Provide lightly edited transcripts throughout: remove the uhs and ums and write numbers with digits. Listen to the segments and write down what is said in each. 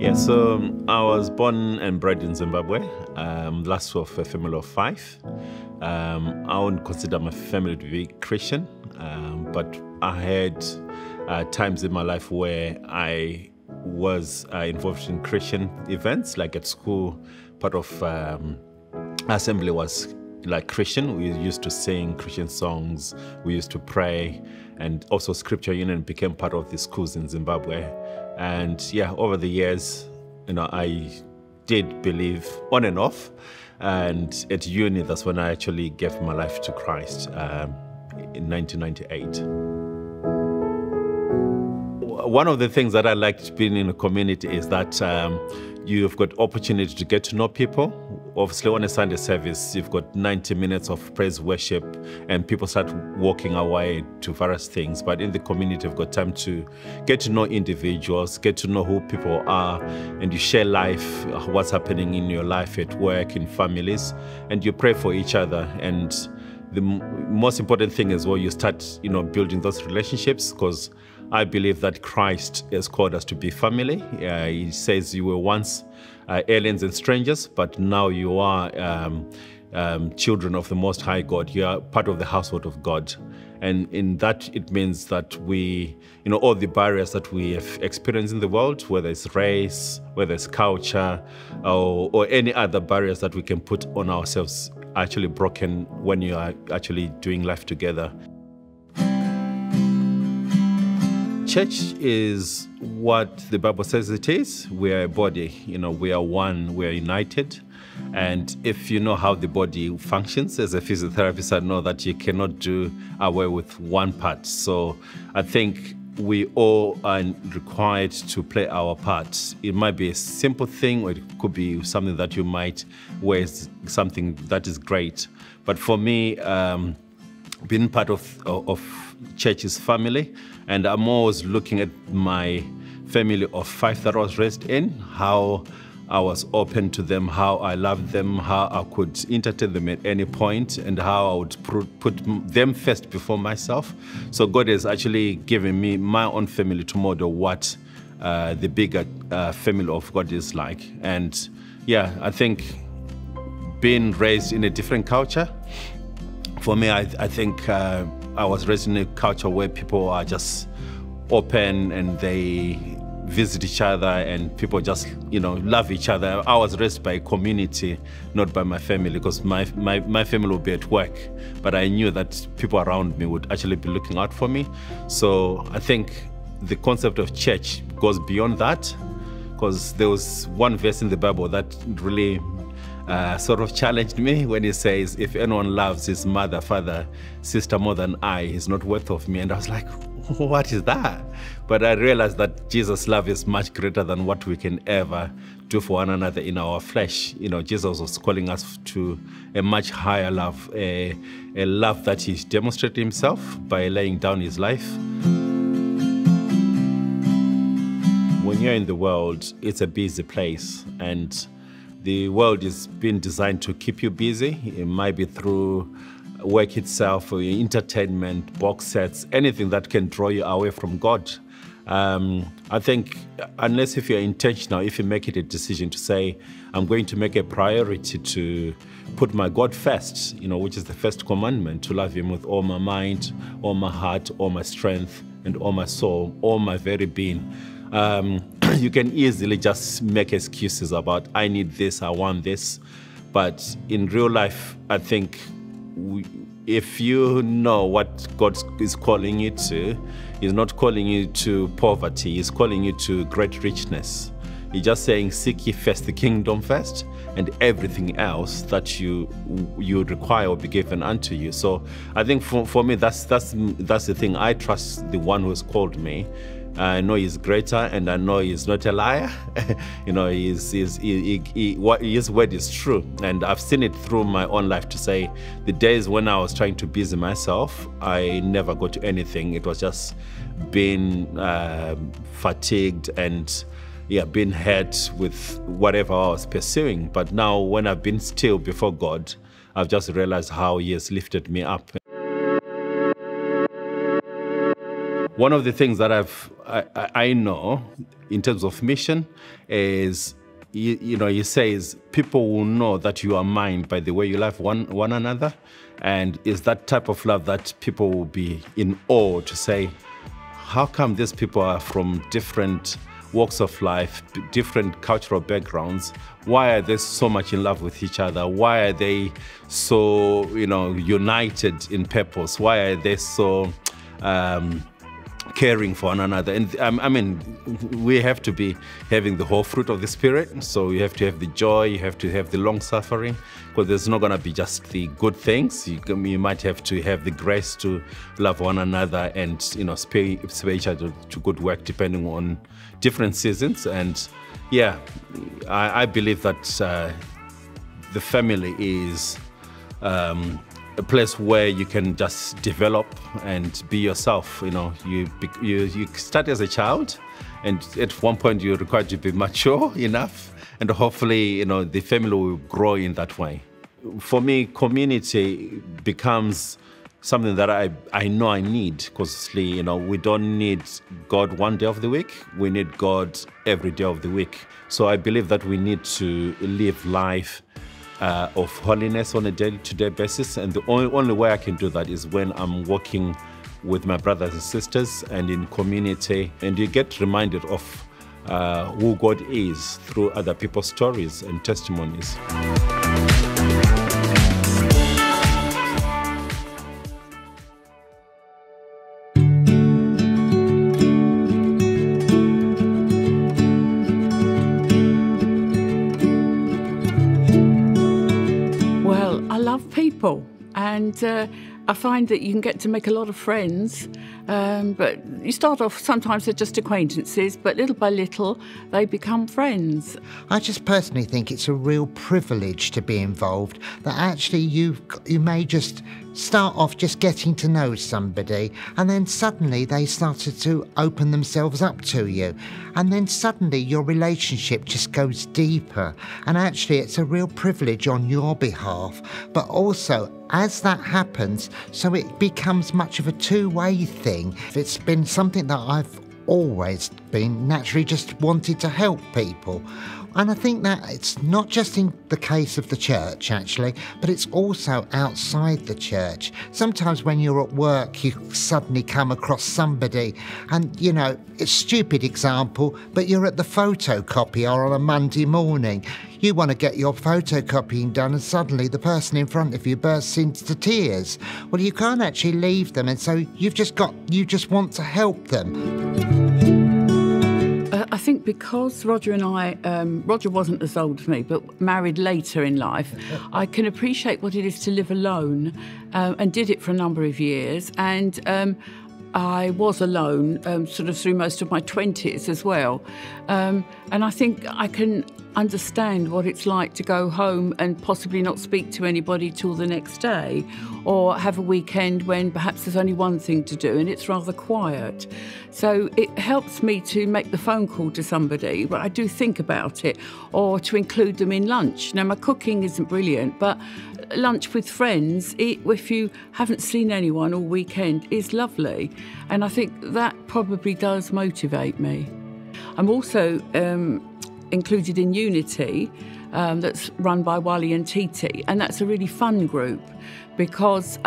Yeah, so I was born and bred in Zimbabwe, last of a family of five. I wouldn't consider my family to be Christian, but I had times in my life where I was involved in Christian events, like at school. Part of assembly was like Christian. We used to sing Christian songs, we used to pray, and also Scripture Union became part of the schools in Zimbabwe. And yeah, over the years, I did believe on and off. And at uni, that's when I actually gave my life to Christ in 1998. One of the things that I liked being in a community is that you've got opportunity to get to know people. Obviously, on a Sunday service, you've got 90 minutes of praise worship, and people start walking away to various things. But in the community, you've got time to get to know individuals, get to know who people are, and you share life, what's happening in your life at work, in families, and you pray for each other. And the most important thing is you start, building those relationships, because I believe that Christ has called us to be family. He says you were once aliens and strangers, but now you are children of the Most High God. You are part of the household of God. And in that, it means that we, all the barriers that we have experienced in the world, whether it's race, whether it's culture, or any other barriers that we can put on ourselves, are actually broken when you are actually doing life together. Church is what the Bible says it is. We are a body, we are one, we are united. And if you know how the body functions, as a physiotherapist, I know that you cannot do away with one part. So I think we all are required to play our part. It might be a simple thing, or it could be something that you might wear, something that is great. But for me, being part of church's family, and I'm always looking at my family of five that I was raised in, how I was open to them, how I loved them, how I could entertain them at any point, and how I would put them first before myself. So God has actually given me my own family to model what the bigger family of God is like. And yeah, I think being raised in a different culture, for me, I think I was raised in a culture where people are just open and they visit each other and people just, love each other. I was raised by a community, not by my family, because my family would be at work, but I knew that people around me would actually be looking out for me. So I think the concept of church goes beyond that, because there was one verse in the Bible that really sort of challenged me when he says, if anyone loves his mother, father, sister more than I, he's not worth of me. And I was like, what is that? But I realized that Jesus' love is much greater than what we can ever do for one another in our flesh. Jesus was calling us to a much higher love, a love that he demonstrated himself by laying down his life. When you're in the world, it's a busy place, and the world is being designed to keep you busy. It might be through work itself, or entertainment, box sets, anything that can draw you away from God. I think unless if you're intentional, if you make it a decision to say, I'm going to make a priority to put my God first, which is the first commandment, to love him with all my mind, all my heart, all my strength, and all my soul, all my very being. You can easily just make excuses about, I need this, I want this. But in real life, I think if you know what God is calling you to, he's not calling you to poverty, he's calling you to great richness. He's just saying, seek ye first the kingdom first, and everything else that you require will be given unto you. So I think for me, that's the thing. I trust the one who has called me. I know he's greater, and I know he's not a liar. His word is true. And I've seen it through my own life to say, the days when I was trying to busy myself, I never got to anything. It was just being fatigued and being hurt with whatever I was pursuing. But now when I've been still before God, I've just realized how he has lifted me up. One of the things that I know in terms of mission is, he says, people will know that you are mine by the way you love one another. And it's that type of love that people will be in awe to say, how come these people are from different walks of life, different cultural backgrounds? Why are they so much in love with each other? Why are they so, united in purpose? Why are they so caring for one another? And we have to be having the whole fruit of the Spirit. So you have to have the joy, you have to have the long suffering, because there's not going to be just the good things. You might have to have the grace to love one another and spare each other to good work depending on different seasons. And yeah, I believe that the family is a place where you can just develop and be yourself. You start as a child, and at one point you're required to be mature enough, and hopefully, the family will grow in that way. For me, community becomes something that I know I need, because we don't need God one day of the week. We need God every day of the week. So I believe that we need to live life of holiness on a day-to-day basis. And the only way I can do that is when I'm working with my brothers and sisters and in community. And you get reminded of who God is through other people's stories and testimonies. People, and I find that you can get to make a lot of friends, but you start off, sometimes they're just acquaintances, but little by little they become friends. I just personally think it's a real privilege to be involved, that actually you may just start off just getting to know somebody, and then suddenly they started to open themselves up to you, and then suddenly your relationship just goes deeper, and actually it's a real privilege on your behalf. But also, as that happens, so it becomes much of a two-way thing. It's been something that I've always been naturally just wanted to help people. And I think that it's not just in the case of the church, actually, but it's also outside the church. Sometimes when you're at work, you suddenly come across somebody and, it's a stupid example, but you're at the photocopier on a Monday morning. You want to get your photocopying done, and suddenly the person in front of you bursts into tears. Well, you can't actually leave them, and so you just want to help them. I think because Roger and I, Roger wasn't as old as me, but married later in life, I can appreciate what it is to live alone, and did it for a number of years. And I was alone sort of through most of my 20s as well. And I think I can understand what it's like to go home and possibly not speak to anybody till the next day, or have a weekend when perhaps there's only one thing to do and it's rather quiet. So it helps me to make the phone call to somebody, but I do think about it, or to include them in lunch. Now, my cooking isn't brilliant, but lunch with friends, if you haven't seen anyone all weekend, is lovely. And I think that probably does motivate me. I'm also included in Unity, that's run by Wally and Titi, and that's a really fun group because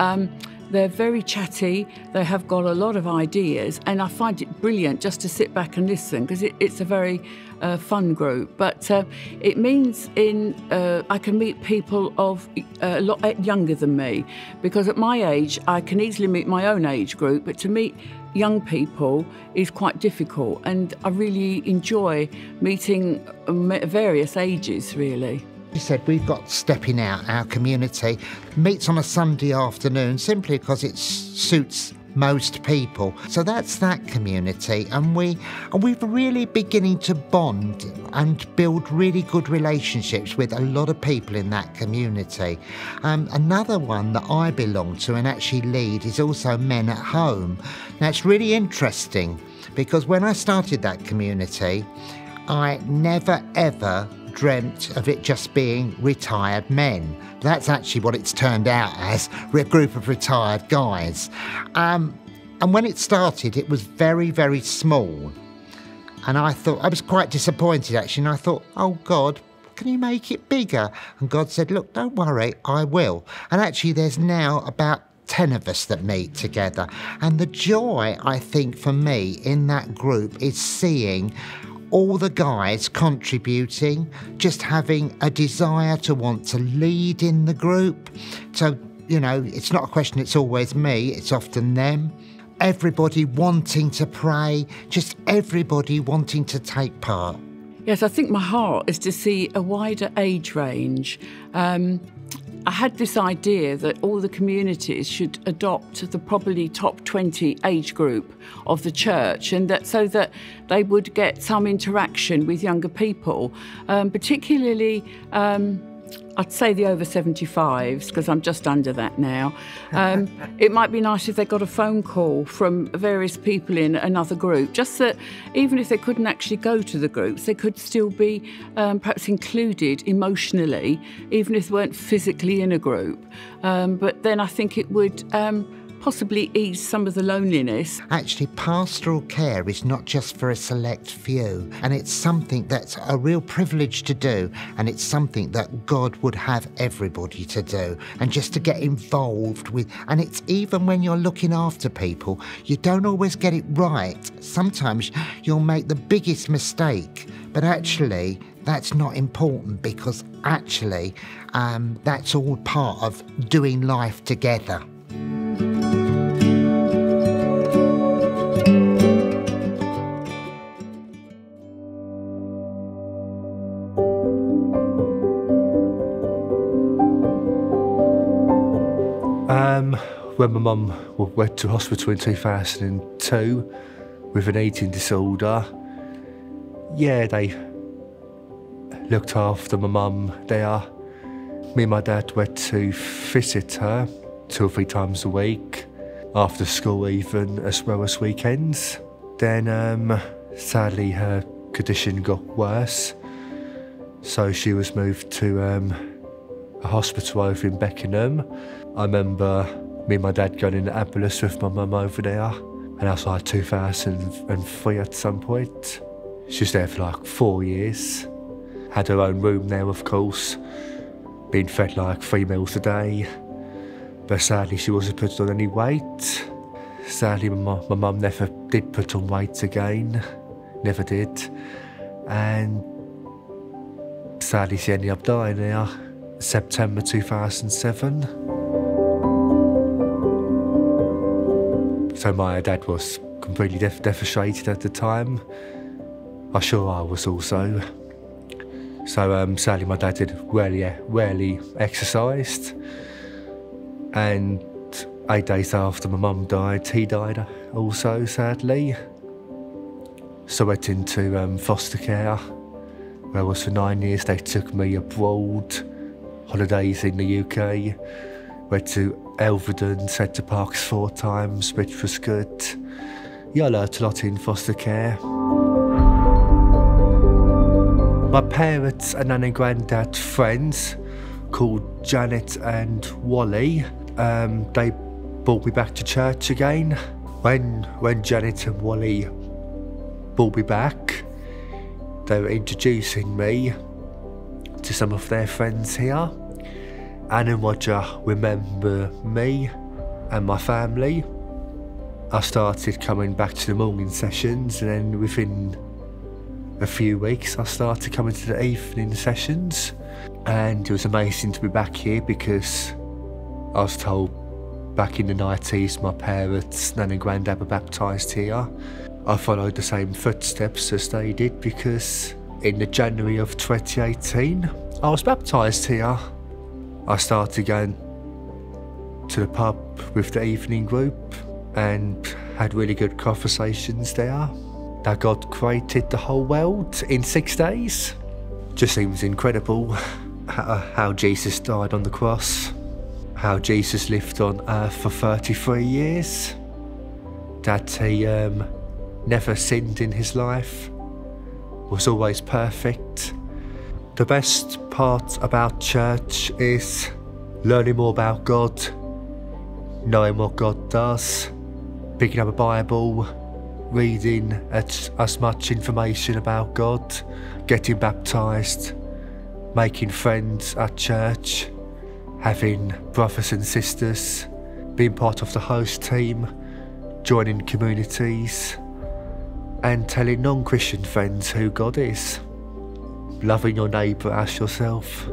they're very chatty, they have got a lot of ideas, and I find it brilliant just to sit back and listen, because it's a very fun group. But it means I can meet people of a lot younger than me, because at my age I can easily meet my own age group, but to meet young people is quite difficult, and I really enjoy meeting various ages, really. You said we've got Stepping Out, our community, meets on a Sunday afternoon simply because it suits most people. So that's that community, and we're really beginning to bond and build really good relationships with a lot of people in that community. Another one that I belong to and actually lead is also Men at Home. Now, it's really interesting because when I started that community, I never ever dreamt of it just being retired men. That's actually what it's turned out as, a group of retired guys. And when it started, it was very, very small. And I thought, I was quite disappointed actually, and I thought, oh God, can you make it bigger? And God said, look, don't worry, I will. And actually there's now about 10 of us that meet together. And the joy, I think, for me in that group is seeing all the guys contributing, just having a desire to want to lead in the group. So, you know, it's not a question, it's always me, it's often them. Everybody wanting to pray, just everybody wanting to take part. Yes, I think my heart is to see a wider age range. I had this idea that all the communities should adopt the probably top 20 age group of the church, and that so that they would get some interaction with younger people, particularly I'd say the over 75s, because I'm just under that now. It might be nice if they got a phone call from various people in another group, just that even if they couldn't actually go to the groups, they could still be perhaps included emotionally, even if they weren't physically in a group. But then I think it would possibly ease some of the loneliness. Actually, pastoral care is not just for a select few, and it's something that's a real privilege to do, and it's something that God would have everybody to do, and just to get involved with. And it's even when you're looking after people, you don't always get it right. Sometimes you'll make the biggest mistake, but actually that's not important, because actually that's all part of doing life together. When my mum went to hospital in 2002 with an eating disorder, yeah, they looked after my mum there. Me and my dad went to visit her 2 or 3 times a week, after school even, as well as weekends. Then sadly her condition got worse, so she was moved to a hospital over in Beckenham. I remember me and my dad going in the ambulance with my mum over there, and that was like 2003 at some point. She was there for like 4 years, had her own room there of course, being fed like 3 meals a day, but sadly she wasn't putting on any weight. Sadly my mum never did put on weight again, never did, and sadly she ended up dying there September 2007. So my dad was completely devastated at the time. I'm sure I was also. So sadly my dad did rarely exercised, and 8 days after my mum died, he died also, sadly. So I went into foster care, where I was for 9 years. They took me abroad, holidays in the UK, went to Elvedon, Centre Parks 4 times, which was good. Yeah, I learnt a lot in foster care. My parents and nan and granddad friends, called Janet and Wally, they brought me back to church again. When Janet and Wally brought me back, they were introducing me to some of their friends here. Anne and Roger remember me and my family. I started coming back to the morning sessions, and then within a few weeks I started coming to the evening sessions. And it was amazing to be back here, because I was told back in the 90s my parents, nan and granddad, were baptised here. I followed the same footsteps as they did, because in the January of 2018 I was baptised here. I started going to the pub with the evening group and had really good conversations there. That God created the whole world in 6 days. Just seems incredible how Jesus died on the cross, how Jesus lived on earth for 33 years, that he never sinned in his life, was always perfect. The best part about church is learning more about God, knowing what God does, picking up a Bible, reading as much information about God, getting baptised, making friends at church, having brothers and sisters, being part of the host team, joining communities, and telling non-Christian friends who God is. Loving your neighbour as yourself.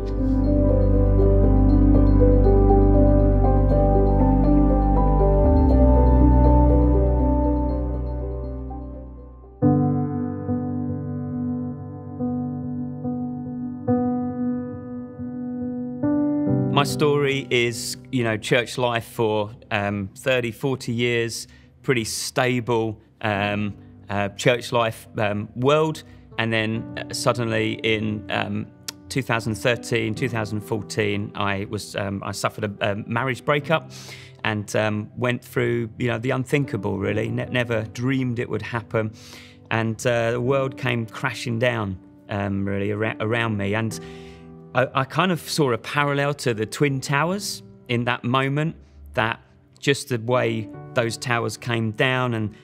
My story is, church life for 30, 40 years, pretty stable church life world. And then suddenly in 2013, 2014, I suffered a marriage breakup and went through, the unthinkable, really. Never dreamed it would happen. And the world came crashing down, really, around me. And I kind of saw a parallel to the Twin Towers in that moment, that just the way those towers came down and,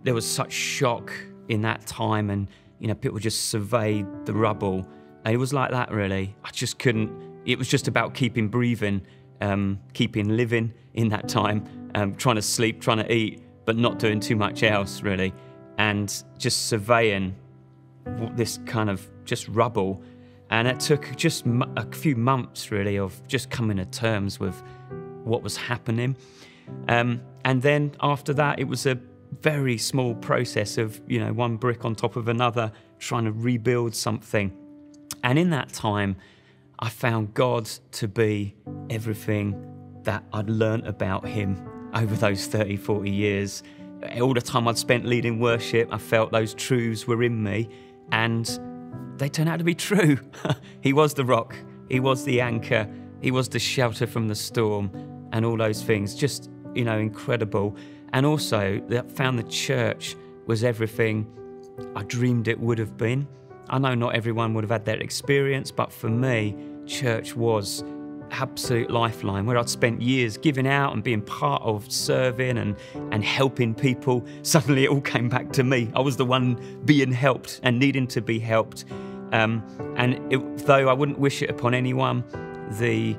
there was such shock in that time and, people just surveyed the rubble. And it was like that, really. I just couldn't, it was just about keeping breathing, keeping living in that time, trying to sleep, trying to eat, but not doing too much else, really. And just surveying this kind of just rubble. And it took just a few months, really, of just coming to terms with what was happening. And then after that, it was a very small process of, one brick on top of another, trying to rebuild something. And in that time, I found God to be everything that I'd learnt about him over those 30, 40 years. All the time I'd spent leading worship, I felt those truths were in me, and they turned out to be true. He was the rock, he was the anchor, he was the shelter from the storm, and all those things. Just, incredible. And also, I found the church was everything I dreamed it would have been. I know not everyone would have had that experience, but for me, church was absolute lifeline, where I'd spent years giving out and being part of serving and helping people. Suddenly it all came back to me. I was the one being helped and needing to be helped. Though I wouldn't wish it upon anyone, the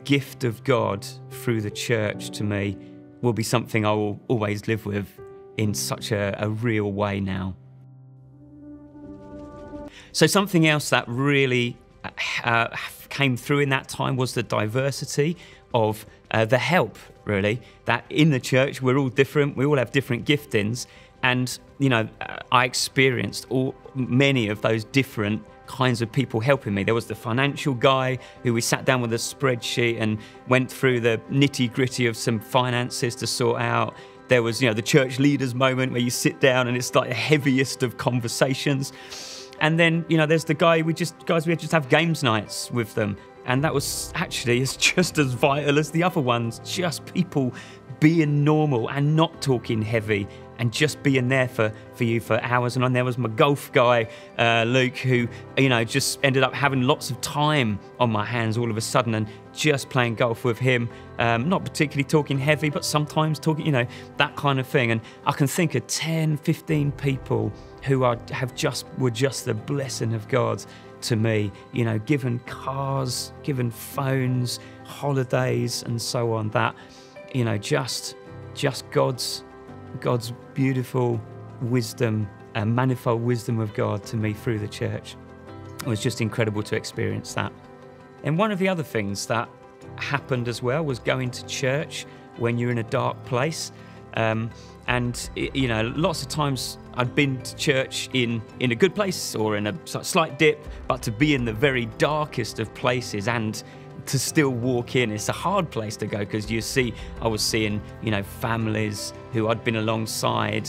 gift of God through the church to me will be something I will always live with in such a real way now. So something else that really came through in that time was the diversity of the help, really. That in the church, we're all different, we all have different giftings. And, I experienced many of those different kinds of people helping me. There was the financial guy who we sat down with a spreadsheet and went through the nitty-gritty of some finances to sort out. There was, the church leaders moment where you sit down and it's like the heaviest of conversations. And then, there's the guy we just have games nights with them. And that was actually just as vital as the other ones. Just people being normal and not talking heavy and just being there for you for hours. And there was my golf guy, Luke, who, just ended up having lots of time on my hands all of a sudden and just playing golf with him. Not particularly talking heavy, but sometimes talking, that kind of thing. And I can think of 10, 15 people who were just the blessing of God to me, given cars, given phones, holidays, and so on. That, just God's beautiful wisdom and manifold wisdom of God to me through the church. It was just incredible to experience that. And one of the other things that happened as well was going to church when you're in a dark place. Lots of times I'd been to church in a good place or in a slight dip, but to be in the very darkest of places and to still walk in, it's a hard place to go, because I was seeing, families who I'd been alongside,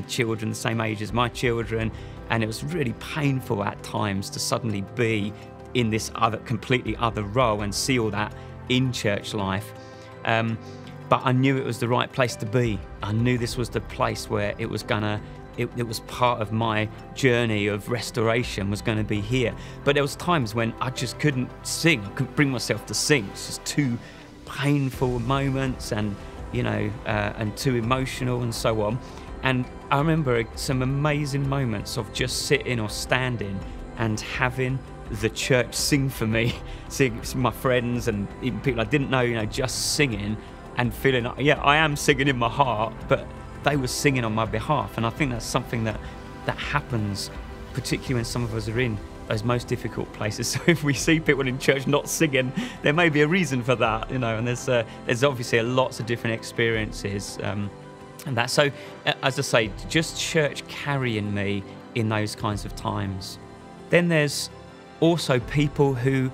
children the same age as my children, and it was really painful at times to suddenly be in this completely other role and see all that in church life. But I knew it was the right place to be. I knew this was the place where it was part of my journey of restoration was going to be here. But there was times when I just couldn't sing. I couldn't bring myself to sing. It's just too painful moments and, and too emotional and so on. And I remember some amazing moments of just sitting or standing and having the church sing for me, sing my friends and even people I didn't know, just singing and feeling like, yeah, I am singing in my heart, but they were singing on my behalf. And I think that's something that happens, particularly when some of us are in those most difficult places. So if we see people in church not singing, there may be a reason for that, and there's obviously lots of different experiences and that. So as I say, just church carrying me in those kinds of times. Then there's also people who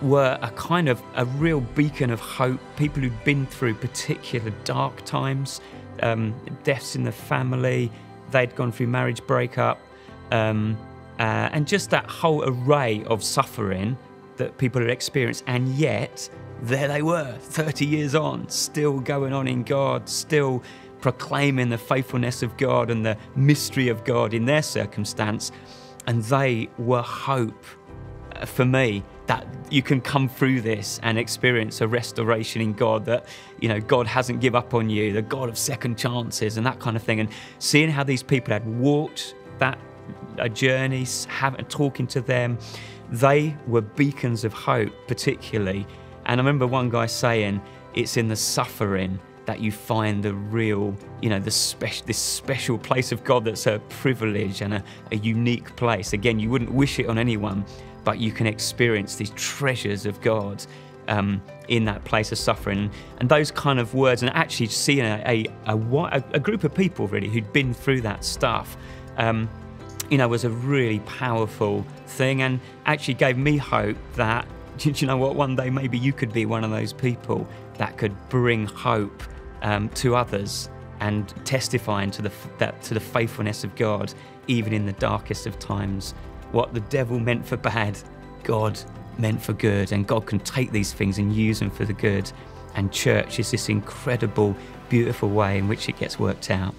were a real beacon of hope, people who'd been through particular dark times, deaths in the family, they'd gone through marriage breakup, and just that whole array of suffering that people had experienced, and yet there they were 30 years on, still going on in God, still proclaiming the faithfulness of God and the mystery of God in their circumstance. And they were hope for me, that you can come through this and experience a restoration in God, that God hasn't given up on you, the God of second chances and that kind of thing. And seeing how these people had walked that journey, talking to them, they were beacons of hope particularly. And I remember one guy saying, it's in the suffering that you find the real, this special place of God that's a privilege and a unique place. Again, you wouldn't wish it on anyone, but you can experience these treasures of God in that place of suffering. And those kind of words, and actually seeing a group of people really who'd been through that stuff, was a really powerful thing, and actually gave me hope that, you know what, one day maybe you could be one of those people that could bring hope to others and testifying to the faithfulness of God, even in the darkest of times. What the devil meant for bad, God meant for good, and God can take these things and use them for the good. And church is this incredible, beautiful way in which it gets worked out.